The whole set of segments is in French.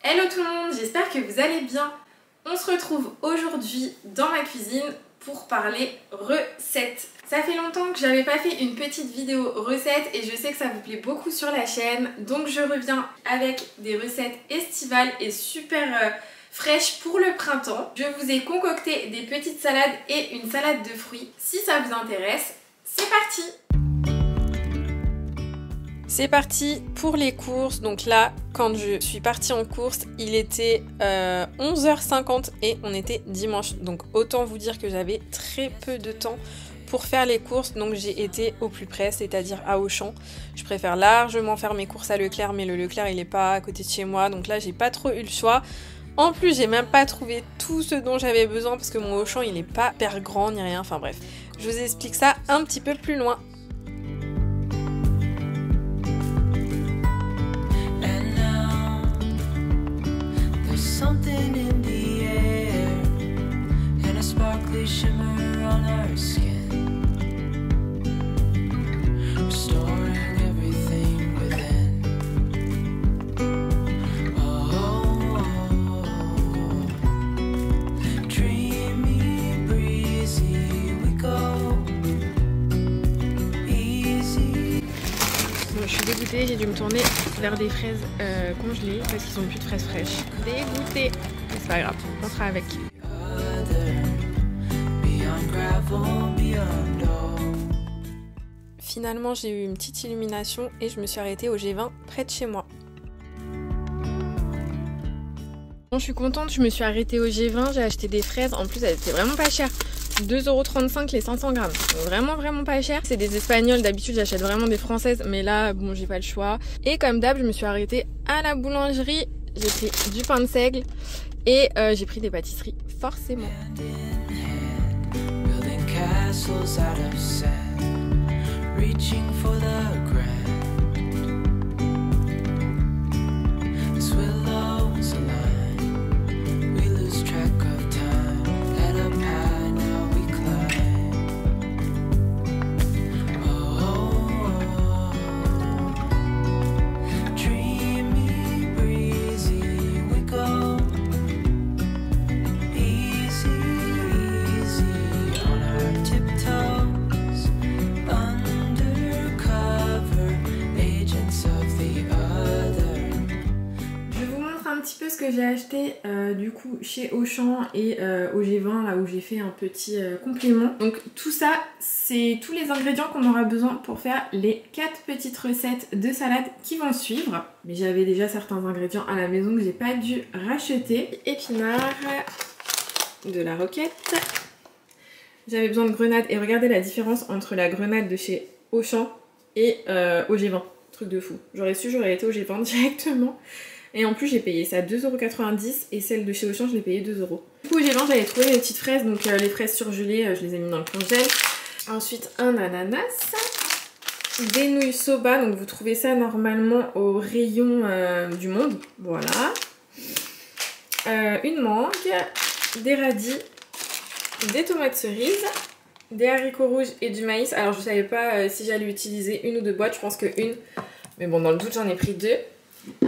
Hello tout le monde, j'espère que vous allez bien. On se retrouve aujourd'hui dans ma cuisine pour parler recettes. Ça fait longtemps que j'avais pas fait une petite vidéo recette et je sais que ça vous plaît beaucoup sur la chaîne. Donc je reviens avec des recettes estivales et super fraîches pour le printemps. Je vous ai concocté des petites salades et une salade de fruits. Si ça vous intéresse, c'est parti! C'est parti pour les courses. Donc là, quand je suis partie en course, il était 11h50 et on était dimanche. Donc autant vous dire que j'avais très peu de temps pour faire les courses. Donc j'ai été au plus près, c'est-à-dire à Auchan. Je préfère largement faire mes courses à Leclerc, mais le Leclerc il est pas à côté de chez moi. Donc là, j'ai pas trop eu le choix. En plus, j'ai même pas trouvé tout ce dont j'avais besoin parce que mon Auchan il est pas hyper grand ni rien. Enfin bref, je vous explique ça un petit peu plus loin. Something in the air and a sparkly shimmer on our skin, restoring everything within. Oh, dreamy, breezy, we go easy. Bon, je suis dégoûtée, j'ai dû me tourner vers des fraises congelées parce qu'ils ont plus de fraises fraîches. Dégoûtée, mais c'est pas grave, on sera avec. Finalement, j'ai eu une petite illumination et je me suis arrêtée au G20 près de chez moi. Bon, je suis contente, je me suis arrêtée au G20, j'ai acheté des fraises, en plus elles étaient vraiment pas chères. 2,35 € les 500 grammes, donc vraiment pas cher. C'est des espagnols, d'habitude j'achète vraiment des françaises, mais là bon j'ai pas le choix. Et comme d'hab, je me suis arrêtée à la boulangerie, j'ai pris du pain de seigle et j'ai pris des pâtisseries, forcément. Ce que j'ai acheté du coup chez Auchan et au G20 là où j'ai fait un petit complément. Donc tout ça c'est tous les ingrédients qu'on aura besoin pour faire les 4 petites recettes de salade qui vont suivre. Mais j'avais déjà certains ingrédients à la maison que j'ai pas dû racheter. Épinards, de la roquette. J'avais besoin de grenades et regardez la différence entre la grenade de chez Auchan et au G20. Truc de fou. J'aurais su, j'aurais été au G20 directement. Et en plus j'ai payé ça 2,90 € et celle de chez Auchan je l'ai payé 2 €. Du coup au G20 j'avais trouvé les petites fraises, donc les fraises surgelées, je les ai mis dans le congèle. Ensuite un ananas, des nouilles soba, donc vous trouvez ça normalement au rayon du monde, voilà. Une mangue, des radis, des tomates cerises, des haricots rouges et du maïs. Alors je savais pas si j'allais utiliser une ou deux boîtes, je pense que une, mais bon dans le doute j'en ai pris 2.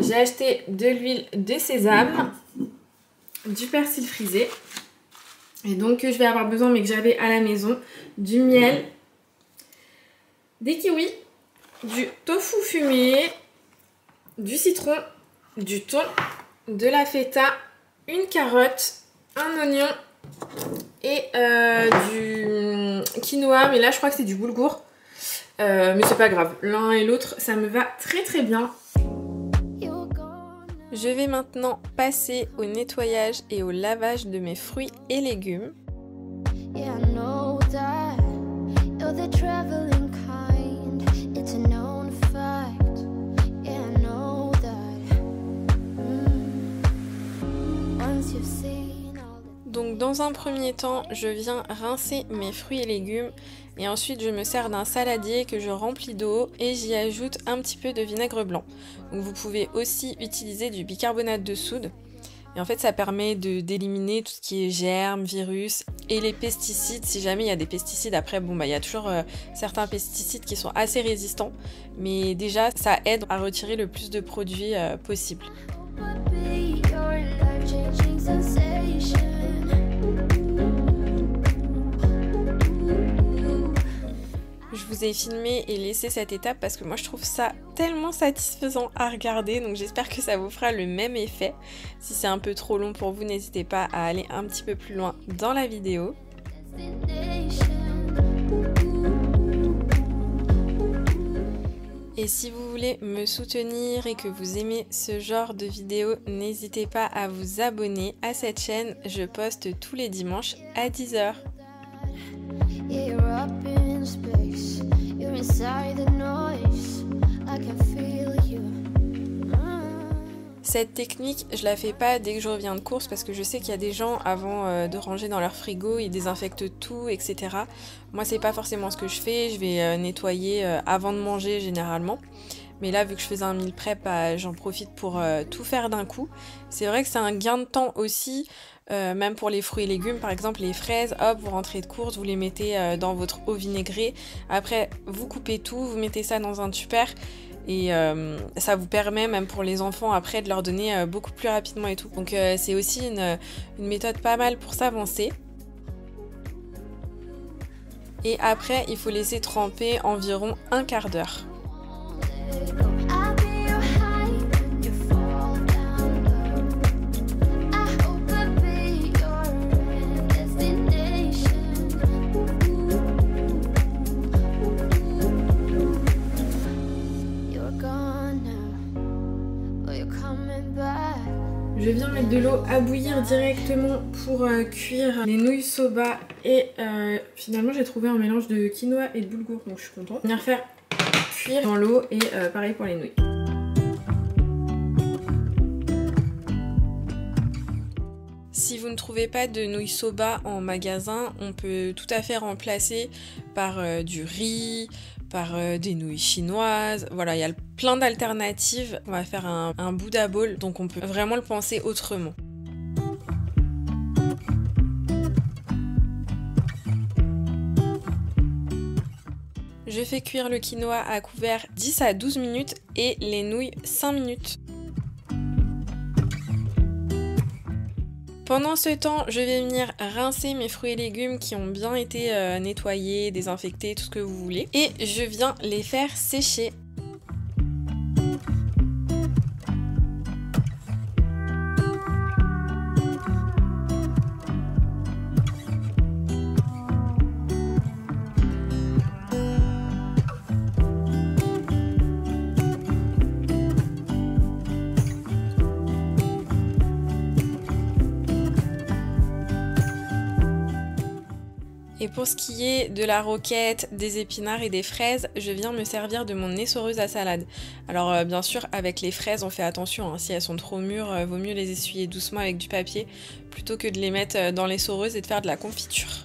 J'ai acheté de l'huile de sésame, du persil frisé, et donc je vais avoir besoin, mais que j'avais à la maison, du miel, des kiwis, du tofu fumé, du citron, du thon, de la feta, une carotte, un oignon et du quinoa, mais là je crois que c'est du boulgour, mais c'est pas grave, l'un et l'autre ça me va très bien. Je vais maintenant passer au nettoyage et au lavage de mes fruits et légumes. Donc dans un premier temps, je viens rincer mes fruits et légumes et ensuite je me sers d'un saladier que je remplis d'eau et j'y ajoute un petit peu de vinaigre blanc. Donc vous pouvez aussi utiliser du bicarbonate de soude et en fait ça permet d'éliminer tout ce qui est germes, virus et les pesticides. Si jamais il y a des pesticides, après bon bah il y a toujours certains pesticides qui sont assez résistants, mais déjà ça aide à retirer le plus de produits possible. vous ai filmé et laissé cette étape parce que moi je trouve ça tellement satisfaisant à regarder, donc j'espère que ça vous fera le même effet. Si c'est un peu trop long pour vous, n'hésitez pas à aller un petit peu plus loin dans la vidéo. Et si vous voulez me soutenir et que vous aimez ce genre de vidéos, n'hésitez pas à vous abonner à cette chaîne. Je poste tous les dimanches à 10h. Cette technique, je la fais pas dès que je reviens de course parce que je sais qu'il y a des gens avant de ranger dans leur frigo, ils désinfectent tout, etc. Moi, c'est pas forcément ce que je fais. Je vais nettoyer avant de manger généralement. Mais là, vu que je faisais un meal prep, j'en profite pour tout faire d'un coup. C'est vrai que c'est un gain de temps aussi, même pour les fruits et légumes. Par exemple, les fraises, hop, vous rentrez de course, vous les mettez dans votre eau vinaigrée. Après, vous coupez tout, vous mettez ça dans un tupperware. Et ça vous permet, même pour les enfants, après, de leur donner beaucoup plus rapidement et tout. Donc c'est aussi une méthode pas mal pour s'avancer. Et après, il faut laisser tremper environ un quart d'heure. Je viens mettre de l'eau à bouillir directement pour cuire les nouilles soba et finalement j'ai trouvé un mélange de quinoa et de boulgour, donc je suis contente. Venir faire cuire dans l'eau et pareil pour les nouilles. Si vous ne trouvez pas de nouilles soba en magasin, on peut tout à fait remplacer par du riz, par des nouilles chinoises. Voilà, il y a plein d'alternatives. On va faire un Buddha bowl, donc on peut vraiment le penser autrement. Je fais cuire le quinoa à couvert 10 à 12 minutes et les nouilles 5 minutes. Pendant ce temps, je vais venir rincer mes fruits et légumes qui ont bien été nettoyés, désinfectés, tout ce que vous voulez. Et je viens les faire sécher. Et pour ce qui est de la roquette, des épinards et des fraises, je viens me servir de mon essoreuse à salade. Alors bien sûr, avec les fraises, on fait attention, hein, si elles sont trop mûres, vaut mieux les essuyer doucement avec du papier plutôt que de les mettre dans l'essoreuse et de faire de la confiture.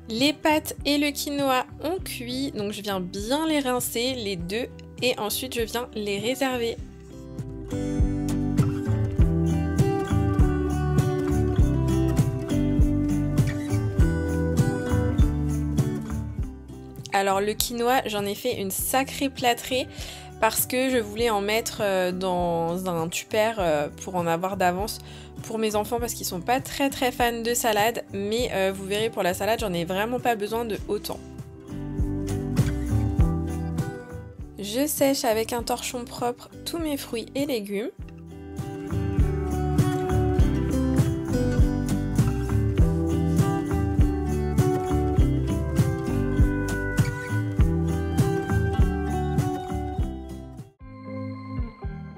Les pâtes et le quinoa ont cuit, donc je viens bien les rincer, les deux, et ensuite je viens les réserver. Alors le quinoa, j'en ai fait une sacrée plâtrée parce que je voulais en mettre dans un tupperware pour en avoir d'avance pour mes enfants parce qu'ils sont pas très fans de salade, mais vous verrez pour la salade j'en ai vraiment pas besoin de autant. Je sèche avec un torchon propre tous mes fruits et légumes.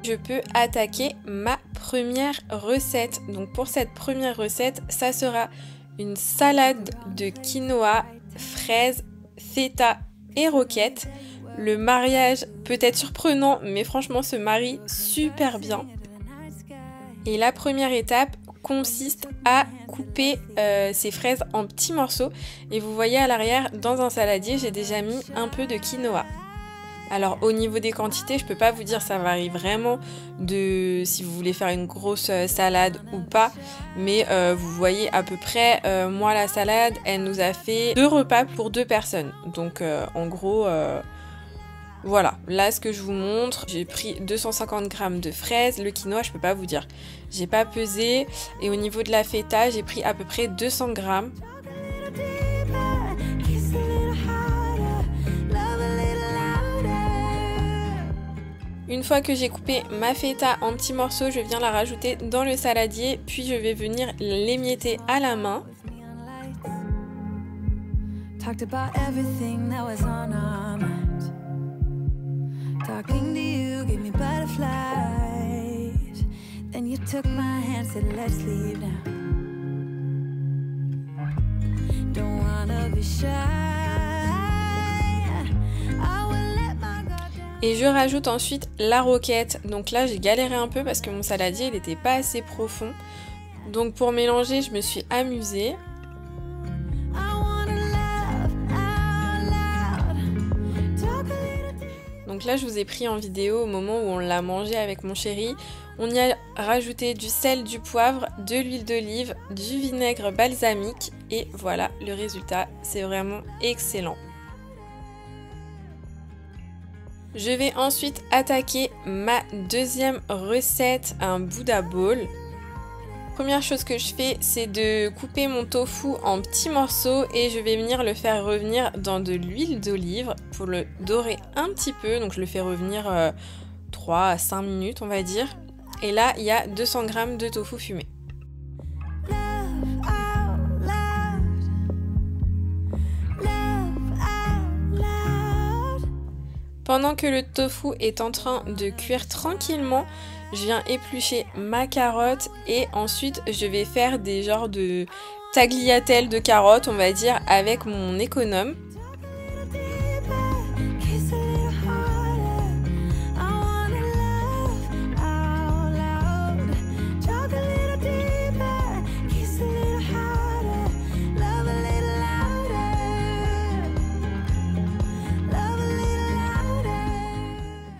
Je peux attaquer ma première recette. Donc pour cette première recette, ça sera une salade de quinoa, fraises, feta et roquettes. Le mariage peut être surprenant, mais franchement se marie super bien. Et la première étape consiste à couper ces fraises en petits morceaux. Et vous voyez à l'arrière, dans un saladier, j'ai déjà mis un peu de quinoa. Alors au niveau des quantités, je peux pas vous dire, ça varie vraiment de si vous voulez faire une grosse salade ou pas. Mais vous voyez à peu près, moi la salade, elle nous a fait 2 repas pour 2 personnes. Donc en gros... Voilà, là ce que je vous montre, j'ai pris 250 g de fraises, le quinoa je peux pas vous dire, j'ai pas pesé, et au niveau de la feta j'ai pris à peu près 200 g. Une fois que j'ai coupé ma feta en petits morceaux, je viens la rajouter dans le saladier, puis je vais venir l'émietter à la main. Talking to you gave me butterflies. Then you took my hand, said let's leave now. Don't wanna be shy. I will let my guard down. Et je rajoute ensuite la roquette. Donc là j'ai galéré un peu parce que mon saladier il n'était pas assez profond. Donc pour mélanger je me suis amusée. Donc là je vous ai pris en vidéo au moment où on l'a mangé avec mon chéri. On y a rajouté du sel, du poivre, de l'huile d'olive, du vinaigre balsamique et voilà le résultat, c'est vraiment excellent. Je vais ensuite attaquer ma deuxième recette, un Buddha Bowl. Première chose que je fais, c'est de couper mon tofu en petits morceaux et je vais venir le faire revenir dans de l'huile d'olive pour le dorer un petit peu. Donc je le fais revenir 3 à 5 minutes on va dire. Et là, il y a 200 g de tofu fumé. Pendant que le tofu est en train de cuire tranquillement, je viens éplucher ma carotte et ensuite je vais faire des genres de tagliatelles de carottes, on va dire, avec mon économe.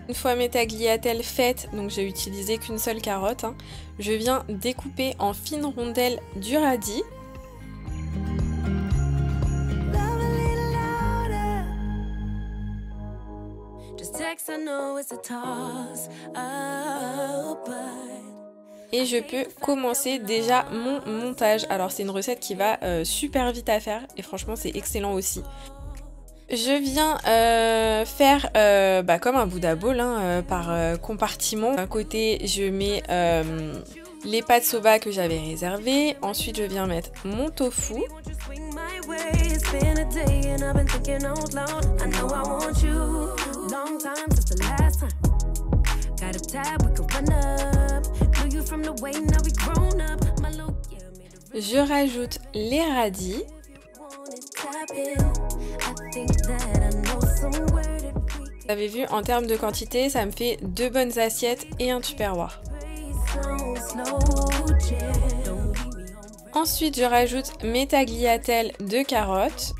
Une fois mes tagliatelles faites, donc j'ai utilisé qu'une seule carotte, je viens découper en fines rondelles du radis. Et je peux commencer déjà mon montage. Alors c'est une recette qui va super vite à faire et franchement c'est excellent aussi. Je viens faire comme un Buddha Bowl par compartiment. D'un côté, je mets les pâtes soba que j'avais réservées. Ensuite, je viens mettre mon tofu. Je rajoute les radis. Vous avez vu, en termes de quantité, ça me fait 2 bonnes assiettes et un tupperware. Ensuite, je rajoute mes tagliatelles de carottes.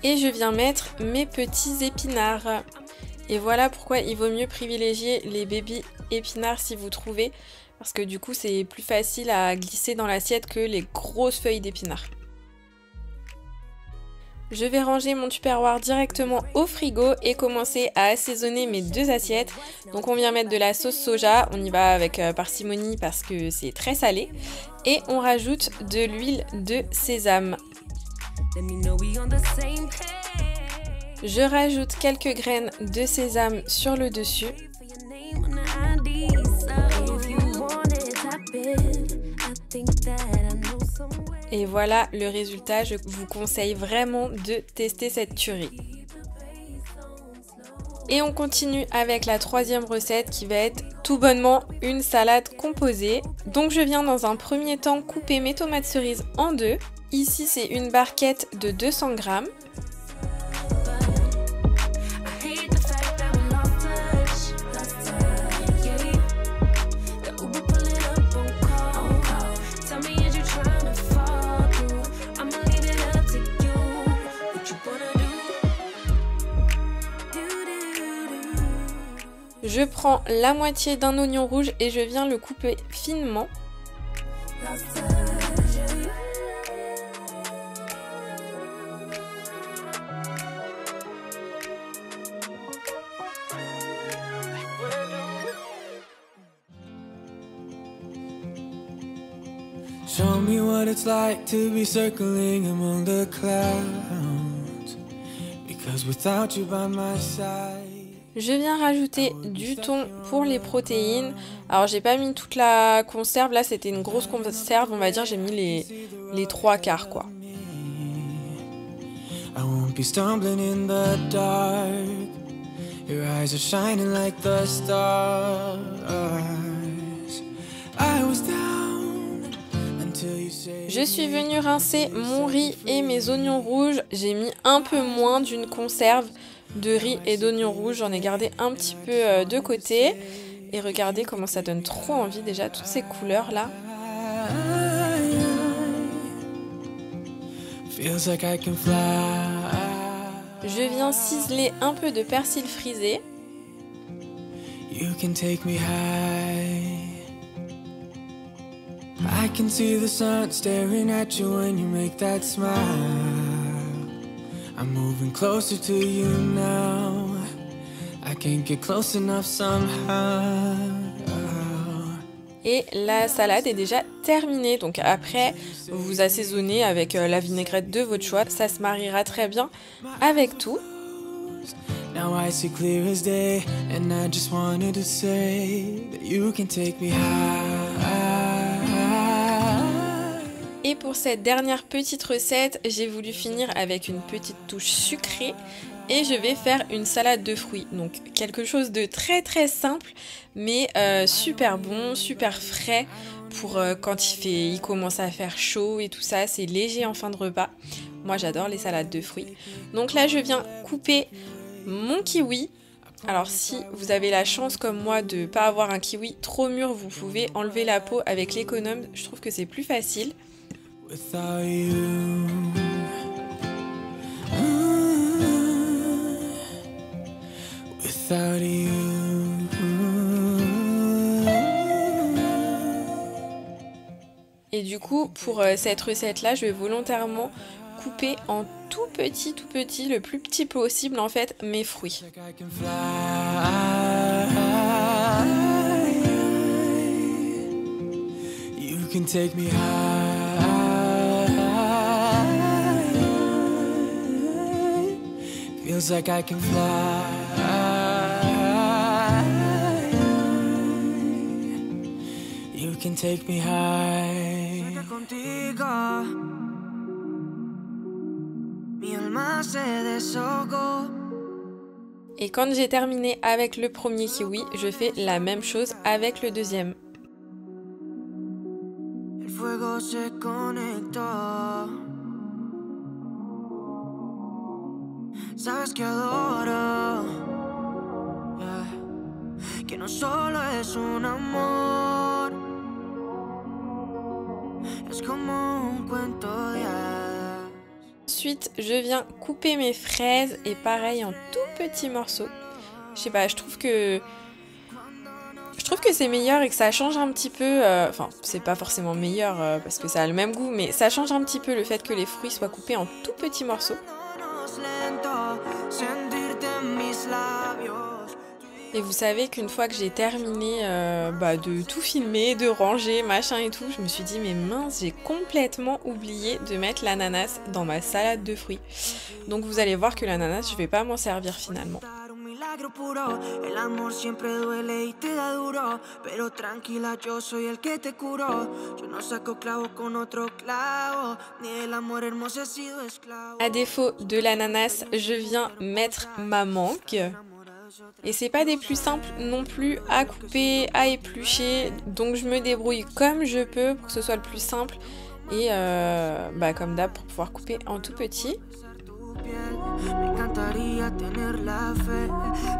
Et je viens mettre mes petits épinards. Et voilà pourquoi il vaut mieux privilégier les baby épinards si vous trouvez. Parce que du coup c'est plus facile à glisser dans l'assiette que les grosses feuilles d'épinards. Je vais ranger mon tupperware directement au frigo et commencer à assaisonner mes 2 assiettes. Donc on vient mettre de la sauce soja, on y va avec parcimonie parce que c'est très salé. Et on rajoute de l'huile de sésame. Je rajoute quelques graines de sésame sur le dessus. Et voilà le résultat, je vous conseille vraiment de tester cette tuerie. Et on continue avec la troisième recette qui va être tout bonnement une salade composée. Donc je viens dans un premier temps couper mes tomates cerises en deux. Ici c'est une barquette de 200 grammes. Je prends la moitié d'un oignon rouge et je viens le couper finement. Show me what it's like to be circling among the clouds, because without you by my side. Je viens rajouter du thon pour les protéines. Alors j'ai pas mis toute la conserve, là c'était une grosse conserve, on va dire j'ai mis les 3/4 quoi. I won't be stumbling in the dark. Your eyes are shining like the stars. I was down until you said. Je suis venue rincer mon riz et mes oignons rouges. J'ai mis un peu moins d'une conserve de riz et d'oignons rouges, j'en ai gardé un petit peu de côté et regardez comment ça donne trop envie déjà, toutes ces couleurs là. Je viens ciseler un peu de persil frisé. You can take me high. I can see the sun staring at you when you make that smile. I'm moving closer to you now. I can't get close enough somehow. Et la salade est déjà terminée. Donc après, vous assaisonnez avec la vinaigrette de votre choix. Ça se mariera très bien avec tout. Now I see clear as day, and I just wanted to say that you can take me high. Et pour cette dernière petite recette, j'ai voulu finir avec une petite touche sucrée et je vais faire une salade de fruits. Donc quelque chose de très très simple mais super bon, super frais pour quand il commence à faire chaud et tout ça. C'est léger en fin de repas. Moi j'adore les salades de fruits. Donc là je viens couper mon kiwi. Alors si vous avez la chance comme moi de ne pas avoir un kiwi trop mûr, vous pouvez enlever la peau avec l'économe. Je trouve que c'est plus facile. Without you, without you. Et du coup, pour cette recette-là, je vais volontairement couper en tout petit, le plus petit possible en fait, mes fruits. You can take me high. Feels like I can fly. You can take me high. Contigo, mi alma se desahogó. Et quand j'ai terminé avec le premier kiwi, je fais la même chose avec le deuxième. El fuego se conectó. Sabes que adoro, yeah. Que no solo es un amor, es como un cuento de hadas. Ensuite, je viens couper mes fraises et pareil en tout petits morceaux. Je sais pas, je trouve que c'est meilleur et que ça change un petit peu. Enfin, c'est pas forcément meilleur parce que ça a le même goût, mais ça change un petit peu le fait que les fruits soient coupés en tout petits morceaux. Et vous savez qu'une fois que j'ai terminé de tout filmer, de ranger, machin et tout, je me suis dit mais mince, j'ai complètement oublié de mettre l'ananas dans ma salade de fruits. Donc vous allez voir que l'ananas, je vais pas m'en servir finalement. milagro puro. El amor siempre duele y te da duro, pero tranquila, yo soy el que te curo. Yo no saco clavo con otro clavo, ni el amor hermoso he sido esclavo. À défaut de l'ananas, je viens mettre ma mangue. Et c'est pas des plus simples non plus à couper, à éplucher, donc je me débrouille comme je peux pour que ce soit le plus simple et comme d'hab pour pouvoir couper en tout petit. Me encantaría tener la fe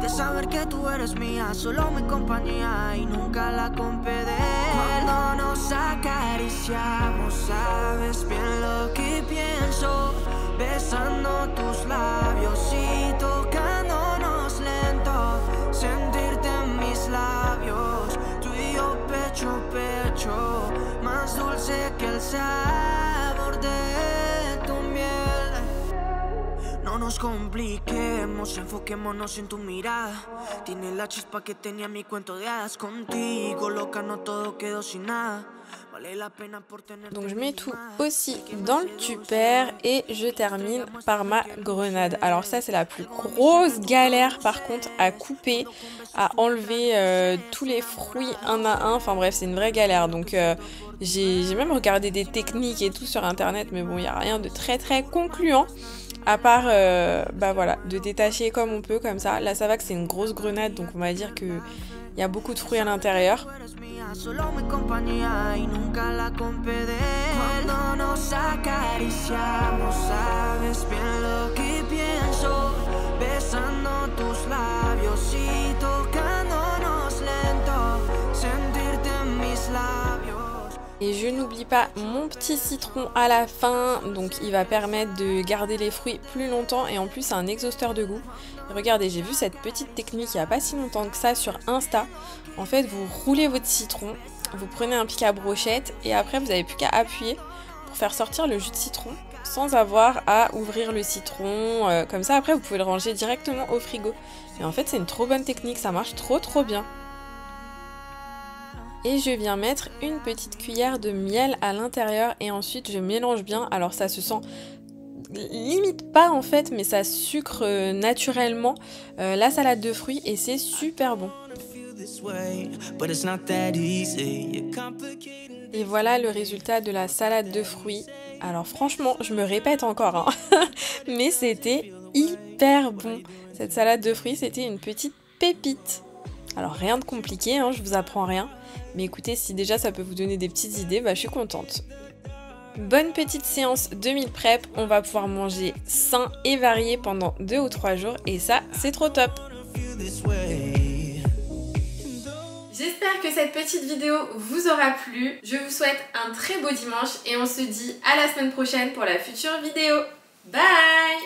de saber que tú eres mía, solo mi compañía y nunca la compré de él. Cuando nos acariciamos, sabes bien lo que pienso, besando tus labios y tocándonos lento, sentirte en mis labios, tú y yo pecho a pecho, más dulce que el sabor de tu miel. No nos compliquemos, enfoquémonos en tu mirada. Tiene la chispa que tenía mi cuento de hadas. Contigo, loca, no todo quedó sin nada. Vale la pena por tener. Donc je mets tout aussi dans le tupperware et je termine par ma grenade. Alors ça c'est la plus grosse galère par contre à couper, à enlever tous les fruits un à un. Enfin bref, c'est une vraie galère. Donc j'ai même regardé des techniques et tout sur internet, mais bon, il n'y a rien de très concluant. À part de détacher comme on peut, comme ça. Là ça va que c'est une grosse grenade, donc on va dire qu'il y a beaucoup de fruits à l'intérieur. Et je n'oublie pas mon petit citron à la fin, donc il va permettre de garder les fruits plus longtemps et en plus c'est un exhausteur de goût. Et regardez, j'ai vu cette petite technique il n'y a pas si longtemps que ça sur Insta. En fait, vous roulez votre citron, vous prenez un pic à brochette et après vous n'avez plus qu'à appuyer pour faire sortir le jus de citron sans avoir à ouvrir le citron. Comme ça après vous pouvez le ranger directement au frigo. Et en fait c'est une trop bonne technique, ça marche trop bien. Et je viens mettre une petite cuillère de miel à l'intérieur et ensuite je mélange bien. Alors ça se sent limite pas en fait, mais ça sucre naturellement la salade de fruits et c'est super bon. Et voilà le résultat de la salade de fruits. Alors franchement, je me répète encore, hein, mais c'était hyper bon. Cette salade de fruits, c'était une petite pépite. Alors rien de compliqué, hein, je vous apprends rien. Mais écoutez, si déjà ça peut vous donner des petites idées, je suis contente. Bonne petite séance de meal prep, on va pouvoir manger sain et varié pendant 2 ou 3 jours et ça, c'est trop top. J'espère que cette petite vidéo vous aura plu. Je vous souhaite un très beau dimanche et on se dit à la semaine prochaine pour la future vidéo. Bye!